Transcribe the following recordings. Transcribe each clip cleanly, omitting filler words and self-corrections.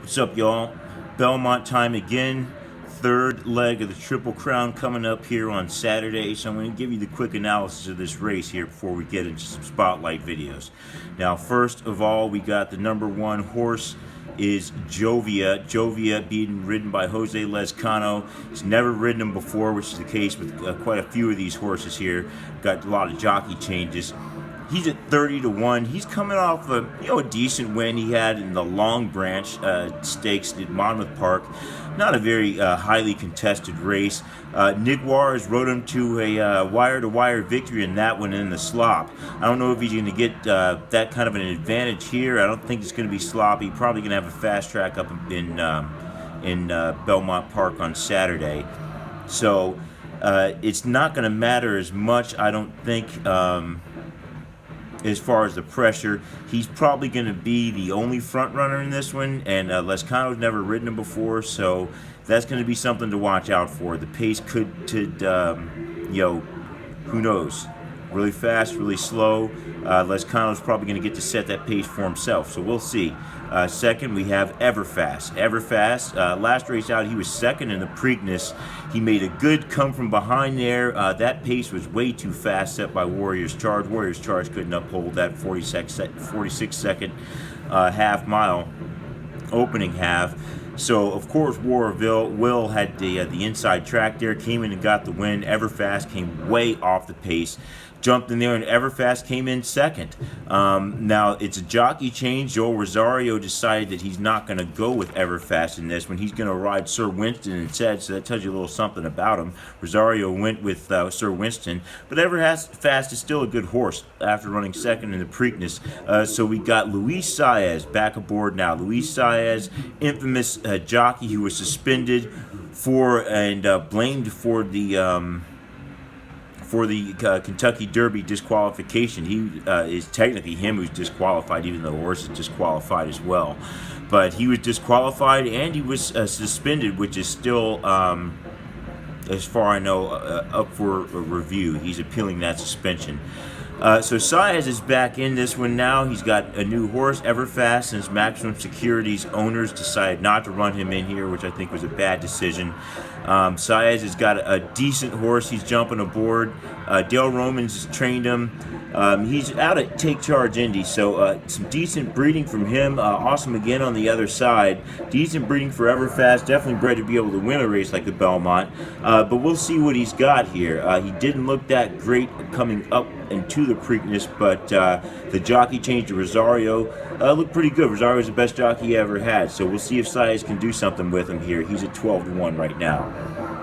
What's up, y'all? Belmont time again. Third leg of the Triple Crown coming up here on Saturday. So I'm going to give you the quick analysis of this race here before we get into some spotlight videos. Now, first of all, we got the number one horse is Jovia. Jovia being ridden by Jose Lezcano. He's never ridden him before, which is the case with quite a few of these horses here. Got a lot of jockey changes. He's at 30-1. He's coming off a decent win he had in the Long Branch Stakes at Monmouth Park. Not a very highly contested race. Nick Juarez rode him to a wire-to-wire victory in that one in the slop. I don't know if he's going to get that kind of an advantage here. I don't think it's going to be sloppy. Probably going to have a fast track up in Belmont Park on Saturday. So it's not going to matter as much, I don't think. As far as the pressure, he's probably going to be the only front runner in this one, and Lezcano's never ridden him before, so that's going to be something to watch out for. The pace could, who knows? Really fast, really slow. Lezcano's probably going to get to set that pace for himself, so we'll see. Second, we have Everfast. Everfast, last race out, he was second in the Preakness. He made a good come from behind there. That pace was way too fast set by Warrior's Charge. Warrior's Charge couldn't uphold that 46-second half mile opening half. So, of course, Will had the inside track there, came in and got the win. Everfast came way off the pace, jumped in there, and Everfast came in second. Now, it's a jockey change. Joel Rosario decided that he's not going to go with Everfast in this one. He's going to ride Sir Winston instead, so that tells you a little something about him. Rosario went with Sir Winston, but Everfast is still a good horse after running second in the Preakness. So we got Luis Saez back aboard now. Luis Saez, infamous jockey who was suspended for and blamed for the Kentucky Derby disqualification. He is technically him who's disqualified, even though the horse is disqualified as well. But he was disqualified and he was suspended, which is still, as far I know, up for a review. He's appealing that suspension. So Saez is back in this one now. He's got a new horse, Everfast, since Maximum Security's owners decided not to run him in here, which I think was a bad decision. Saez has got a decent horse he's jumping aboard. Dale Romans has trained him. He's out at Take Charge Indy, so some decent breeding from him. Awesome again on the other side. Decent breeding for Everfast. Definitely bred to be able to win a race like the Belmont. But we'll see what he's got here. He didn't look that great coming up into the Preakness, but the jockey change to Rosario looked pretty good. Rosario's the best jockey he ever had, so we'll see if Saez can do something with him here. He's at 12-1 right now.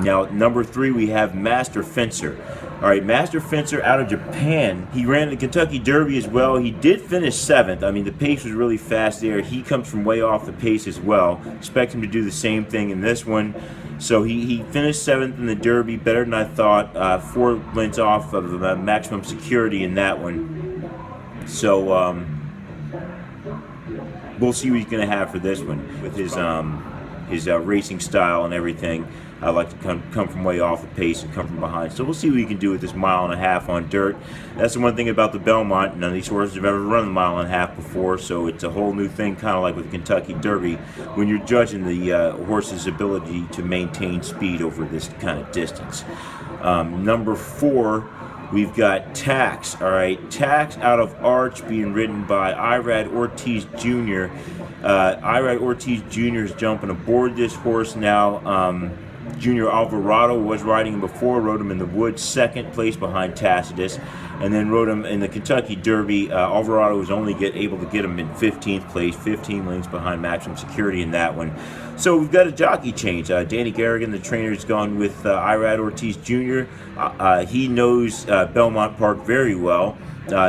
Now, number 3, we have Master Fencer. All right, Master Fencer out of Japan. He ran the Kentucky Derby as well. He did finish 7th. I mean, the pace was really fast there. He comes from way off the pace as well. Expect him to do the same thing in this one. So he finished 7th in the Derby, better than I thought. 4 lengths off of Maximum Security in that one. So we'll see what he's going to have for this one with his racing style and everything. I like to come from way off the pace and come from behind. So we'll see what he can do with this 1.5 miles on dirt. That's the one thing about the Belmont. None of these horses have ever run 1.5 miles before, so it's a whole new thing, kind of like with the Kentucky Derby, when you're judging the horse's ability to maintain speed over this kind of distance. Number 4, we've got Tax. All right, Tax out of Arch, being ridden by Irad Ortiz Jr. Irad Ortiz Jr. is jumping aboard this horse now. Junior Alvarado was riding him before, rode him in the Woods, 2nd place behind Tacitus, and then rode him in the Kentucky Derby. Alvarado was only able to get him in 15th place, 15 lengths behind Maximum Security in that one. So we've got a jockey change. Danny Garrigan, the trainer, has gone with Irad Ortiz Jr. He knows Belmont Park very well.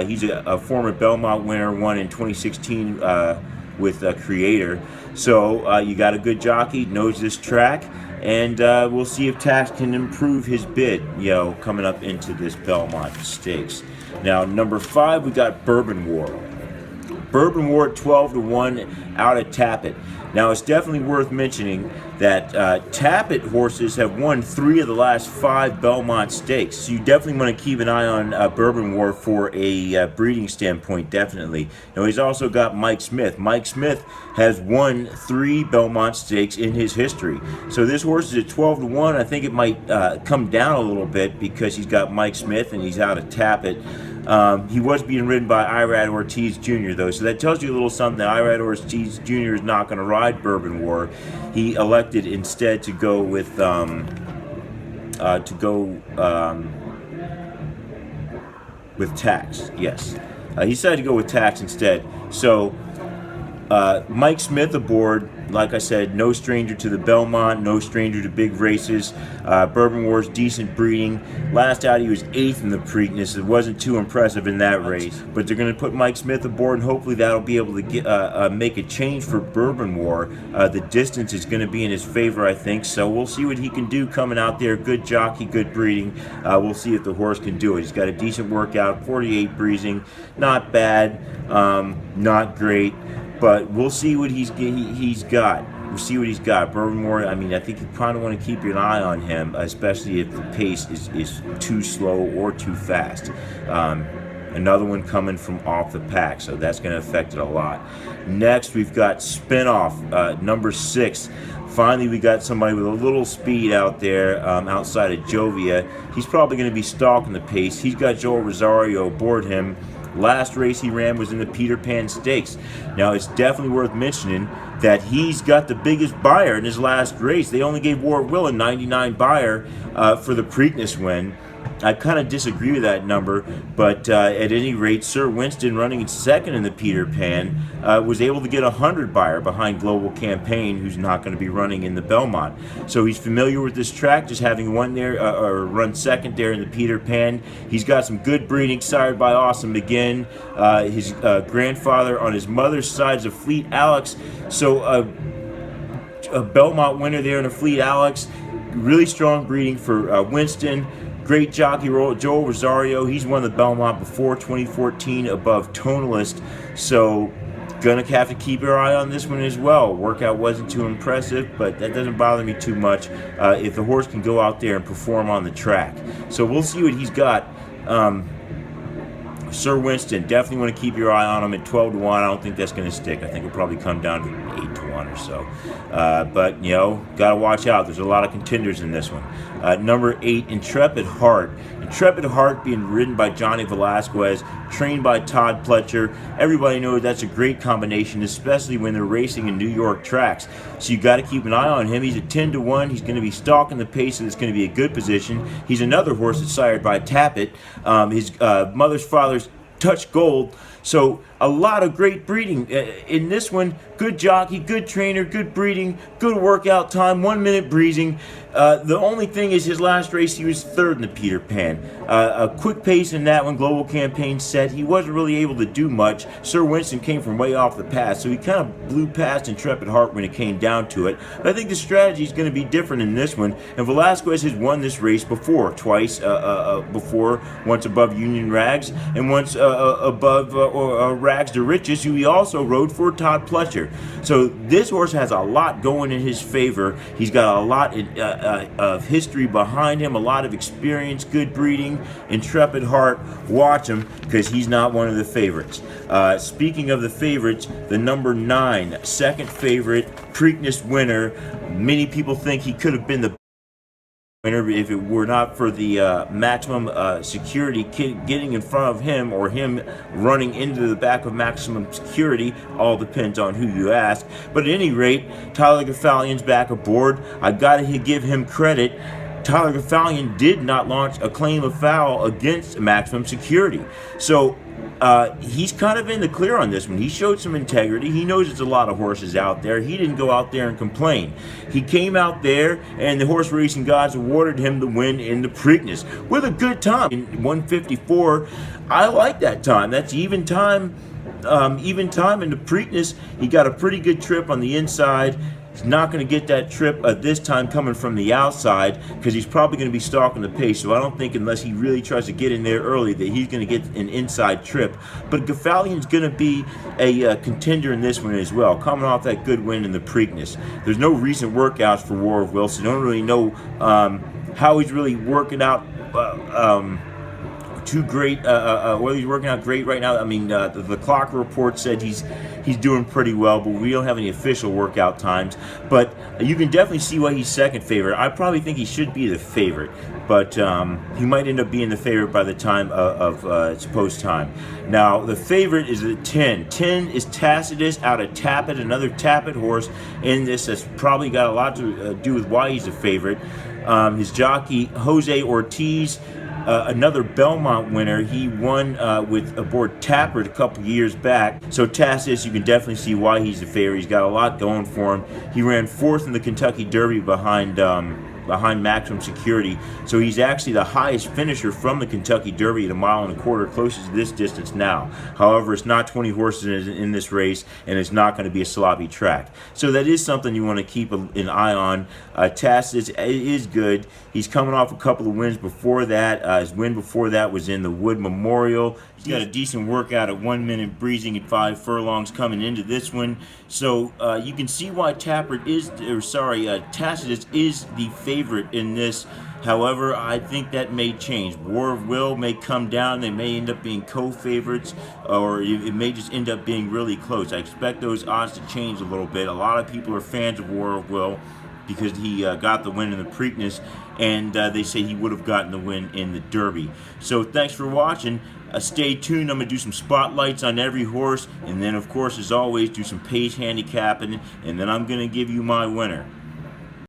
He's a former Belmont winner, won in 2016 with Creator. So you got a good jockey, knows this track. And we'll see if Tax can improve his bid, coming up into this Belmont Stakes. Now, number 5, we got Bourbon War. Bourbon War 12-1 out of Tappet. Now, it's definitely worth mentioning that Tappet horses have won 3 of the last 5 Belmont Stakes. So you definitely want to keep an eye on Bourbon War for a breeding standpoint, definitely. Now, he's also got Mike Smith. Mike Smith has won 3 Belmont Stakes in his history. So this horse is at 12-1. I think it might come down a little bit because he's got Mike Smith and he's out of Tappet. He was being ridden by Irad Ortiz Jr. though, so that tells you a little something. That Irad Ortiz Jr. is not going to ride Bourbon War. He elected instead to go with Tax. Yes, he decided to go with Tax instead. So Mike Smith aboard. Like I said, no stranger to the Belmont, no stranger to big races. Bourbon War's decent breeding. Last out, he was 8th in the Preakness. It wasn't too impressive in that race, but they're going to put Mike Smith aboard, and hopefully that'll be able to get, make a change for Bourbon War. The distance is going to be in his favor, I think, so we'll see what he can do coming out there. Good jockey, good breeding. We'll see if the horse can do it. He's got a decent workout, 48 breezing, not bad, not great. But we'll see what he's got. We'll see what he's got. Bourbon War, I mean, I think you probably want to keep an eye on him, especially if the pace is too slow or too fast. Another one coming from off the pack, so that's going to affect it a lot. Next, we've got Spinoff, number 6. Finally, we got somebody with a little speed out there outside of Jovia. He's probably going to be stalking the pace. He's got Joel Rosario aboard him. Last race he ran was in the Peter Pan Stakes. Now, it's definitely worth mentioning that he's got the biggest buyer in his last race. They only gave Warwick Will a 99 buyer for the Preakness win. I kind of disagree with that number, but at any rate, Sir Winston, running second in the Peter Pan, was able to get a 100 buyer behind Global Campaign, who's not going to be running in the Belmont. So he's familiar with this track, just having won there or run second there in the Peter Pan. He's got some good breeding, sired by Awesome McGinn. His grandfather on his mother's side is a Fleet Alex. So a Belmont winner there in a Fleet Alex. Really strong breeding for Winston. Great jockey, Joel Rosario. He's won the Belmont before, 2014, above Tonalist. So gonna have to keep your eye on this one as well. Workout wasn't too impressive, but that doesn't bother me too much if the horse can go out there and perform on the track. So we'll see what he's got. Sir Winston, definitely want to keep your eye on him at 12-1. I don't think that's going to stick. I think it'll probably come down to 8-1 or so. But, you know, got to watch out. There's a lot of contenders in this one. Number 8, Intrepid Heart. Intrepid Heart being ridden by Johnny Velasquez, trained by Todd Pletcher. Everybody knows that's a great combination, especially when they're racing in New York tracks. So you got to keep an eye on him. He's at 10-1. He's going to be stalking the pace, and it's going to be a good position. He's another horse that's sired by Tappet. His mother's father's Touch Gold. So a lot of great breeding in this one. Good jockey, good trainer, good breeding, good workout time, 1 minute breezing. The only thing is his last race he was 3rd in the Peter Pan. A quick pace in that one, Global Campaign set. He wasn't really able to do much. Sir Winston came from way off the pass, so he kind of blew past Intrepid Heart when it came down to it. But I think the strategy is going to be different in this one. And Velasquez has won this race before, twice before, once above Union Rags and once above Rags to Riches, who he also rode for Todd Pletcher. So this horse has a lot going in his favor. He's got a lot of history behind him, a lot of experience, good breeding. Intrepid Heart, watch him because he's not one of the favorites. Speaking of the favorites, the number 9, second favorite, Preakness winner. Many people think he could have been the winner if it were not for the maximum security getting in front of him, or him running into the back of maximum security. All depends on who you ask. But at any rate, Tyler Gafalion's back aboard. I gotta give him credit. Tyler Gafalion did not launch a claim of foul against maximum security. So he's kind of in the clear on this one. He showed some integrity. He knows there's a lot of horses out there. He didn't go out there and complain. He came out there, and the horse racing gods awarded him the win in the Preakness with a good time in 154. I like that time. That's even time even time in the Preakness, he got a pretty good trip on the inside. He's not going to get that trip this time coming from the outside because he's probably going to be stalking the pace. So I don't think, unless he really tries to get in there early, that he's going to get an inside trip. But Gafalian's going to be a contender in this one as well, coming off that good win in the Preakness. There's no recent workouts for War of Will, so you don't really know how he's really working out. Too great, whether he's working out great right now. I mean, the clock report said he's doing pretty well, but we don't have any official workout times. But you can definitely see why he's second favorite. I probably think he should be the favorite, but he might end up being the favorite by the time of supposed time. Now, the favorite is the 10. 10 is Tacitus out of Tappet, another Tappet horse in this. That's probably got a lot to do with why he's a favorite. His jockey, Jose Ortiz, another Belmont winner. He won with aboard Tappert a couple years back. So Tacitus, you can definitely see why he's a favorite. He's got a lot going for him. He ran fourth in the Kentucky Derby behind Maximum Security. So he's actually the highest finisher from the Kentucky Derby at 1.25 miles, closest to this distance now. However, it's not 20 horses in this race, and it's not going to be a sloppy track. So that is something you want to keep an eye on. Tacitus is good. He's coming off a couple of wins before that. His win before that was in the Wood Memorial. He's got a decent workout at 1 minute breezing at 5 furlongs coming into this one. So you can see why Tacitus is the favorite in this. However, I think that may change. War of Will may come down. They may end up being co-favorites, or it may just end up being really close. I expect those odds to change a little bit. A lot of people are fans of War of Will because he got the win in the Preakness, and they say he would have gotten the win in the Derby. So thanks for watching. Stay tuned. I'm going to do some spotlights on every horse, and then, of course, as always, do some pace handicapping, and then I'm going to give you my winner.